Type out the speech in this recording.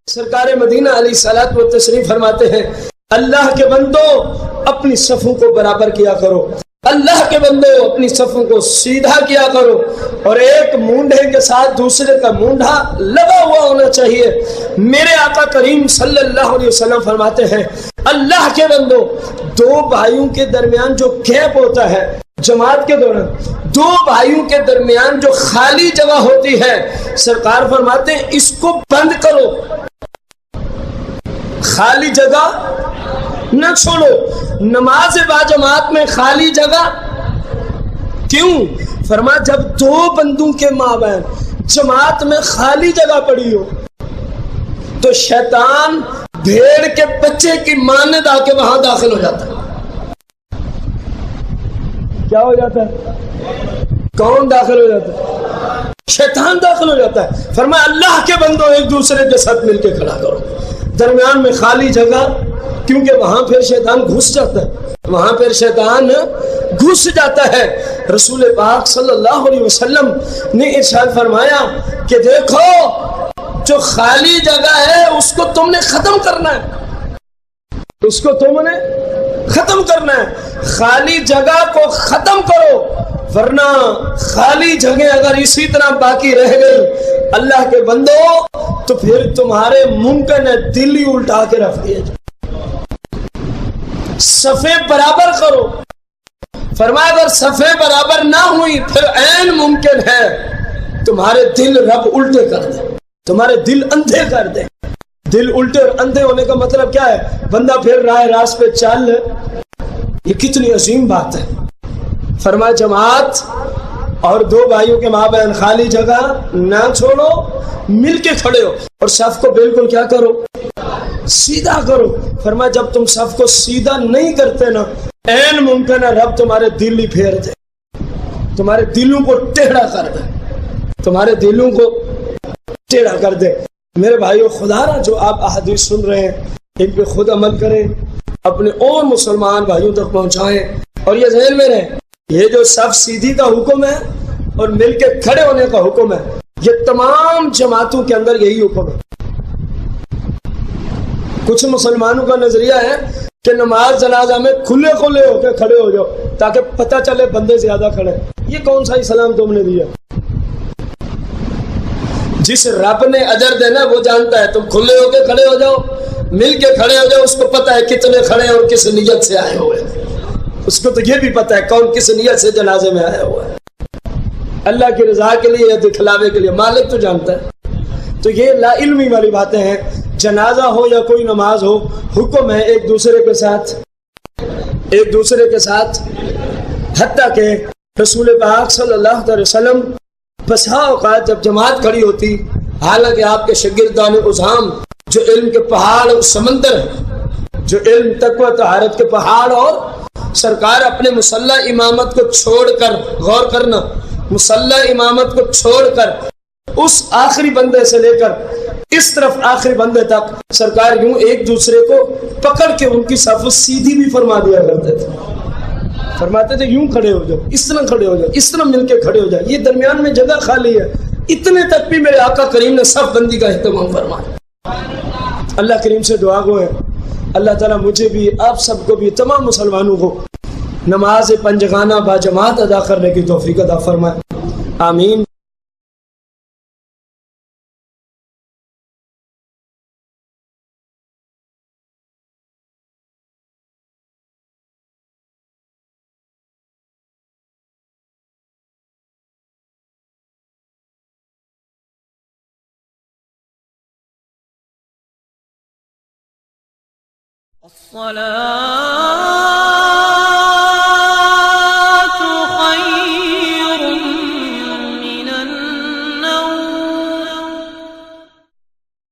سرکار مدینہ علیہ الصلوۃ والتسلیم فرماتے ہیں اللہ کے بندو اپنی صفوں کو برابر کیا کرو، اللہ کے بندو اپنی صفوں کو سیدھا کیا کرو، اور ایک مونڈھے کے ساتھ دوسرے کا مونڈھا لگا ہوا ہونا چاہیے۔ میرے آقا کریم صلی اللہ علیہ وسلم فرماتے ہیں اللہ کے بندو دو بھائیوں کے درمیان جو گیپ ہوتا ہے جماعت کے دوران، دو بھائیوں کے درمیان جو خالی جگہ ہوتی ہے، سرکار فرماتے ہیں اس کو بند کرو، خالی جگہ نہ چھوڑو۔ نماز با جماعت میں خالی جگہ کیوں؟ فرمایا جب دو بندوں کے مابین جماعت میں خالی جگہ پڑی ہو تو شیطان بھیڑ کے بچے کی مانند آ کے وہاں داخل ہو جاتا ہے۔ کیا ہو جاتا ہے؟ کون داخل ہو جاتا ہے؟ شیطان داخل ہو جاتا ہے۔ فرمایا اللہ کے بندوں ایک دوسرے کے ساتھ مل کے کھڑا کرو، درمیان میں خالی جگہ، کیونکہ وہاں پھر شیطان گھس جاتا ہے، وہاں پھر شیطان گھس جاتا ہے۔ رسول پاک صلی اللہ علیہ وسلم نے ارشاد فرمایا کہ دیکھو جو خالی جگہ ہے اس کو تم نے ختم کرنا ہے، اس کو تم نے ختم کرنا ہے، خالی جگہ کو ختم کرو، ورنہ خالی جگہ اگر اسی طرح باقی رہ گئی اللہ کے بندو تو پھر تمہارے ممکن ہے دل ہی الٹا کے رکھ دیا جائے۔ صفیں برابر کرو، فرمایا اگر صفیں برابر نہ ہوئی پھر عین ممکن ہے تمہارے دل رب الٹے کر دے، تمہارے دل اندھے کر دے۔ دل الٹے اور اندھے ہونے کا مطلب کیا ہے؟ بندہ پھر راہ راست پہ چل، یہ کتنی عظیم بات ہے۔ فرمایا جماعت اور دو بھائیوں کے مابین خالی جگہ نہ چھوڑو، مل کے کھڑے ہو اور صف کو بالکل کیا کرو؟ سیدھا کرو۔ فرمایا جب تم صف کو سیدھا نہیں کرتے نا عین ممکن ہے رب تمہارے دل ہی پھیر دے، تمہارے دلوں کو ٹیڑھا کر دے، تمہارے دلوں کو ٹیڑھا کر دے۔ میرے بھائیو خدا را جو آپ احادیث سن رہے ہیں ان پہ خود عمل کریں، اپنے اور مسلمان بھائیوں تک پہنچائیں، اور یہ ذہن میں رہے یہ جو صف سیدھی کا حکم ہے اور مل کے کھڑے ہونے کا حکم ہے یہ تمام جماعتوں کے اندر یہی حکم ہے۔ کچھ مسلمانوں کا نظریہ ہے کہ نماز جنازہ میں کھلے کھلے ہو کے کھڑے ہو جاؤ تاکہ پتہ چلے بندے زیادہ کھڑے۔ یہ کون سا اسلام تم نے دیا؟ جس رب نے اجر دینا وہ جانتا ہے، تم کھلے ہو کے کھڑے ہو جاؤ، مل کے کھڑے ہو جاؤ، اس کو پتہ ہے کتنے کھڑے اور کس نیت سے آئے ہوئے، اس کو تو یہ بھی پتہ ہے کون کس نیت سے جنازے میں آیا ہوا ہے، اللہ کی رضا کے لیے یا دکھلاوے کے لیے، مالک تو جانتا ہے۔ تو یہ لا علمی والی باتیں ہیں۔ جنازہ ہو یا کوئی نماز ہو حکم ہے ایک دوسرے کے ساتھ، حتیٰ کہ رسول پاک صلی اللہ علیہ وسلم بسا اوقات جب جماعت کھڑی ہوتی، حالانکہ آپ کے شاگردان عظام جو علم کے پہاڑ اور سمندر ہیں، جو علم تقوی طہارت کے پہاڑ، اور سرکار اپنے مصلی امامت کو چھوڑ کر، غور کرنا، مصلی امامت کو چھوڑ کر اس آخری بندے سے لے کر اس طرف آخری بندے تک سرکار یوں ایک دوسرے کو پکڑ کے ان کی صف سیدھی بھی فرما دیا کرتے تھے، فرماتے تھے یوں کھڑے ہو جاؤ، اس طرح کھڑے ہو جاؤ، اس طرح مل کے کھڑے ہو جاؤ، یہ درمیان میں جگہ خالی ہے۔ اتنے تک بھی میرے آقا کریم نے صف بندی کا اہتمام فرمایا۔ اللہ کریم سے دعا گو ہے اللہ تعالیٰ مجھے بھی، آپ سب کو بھی، تمام مسلمانوں کو نماز پنجگانہ با جماعت ادا کرنے کی توفیق عطا فرمائے، آمین۔ الصلاة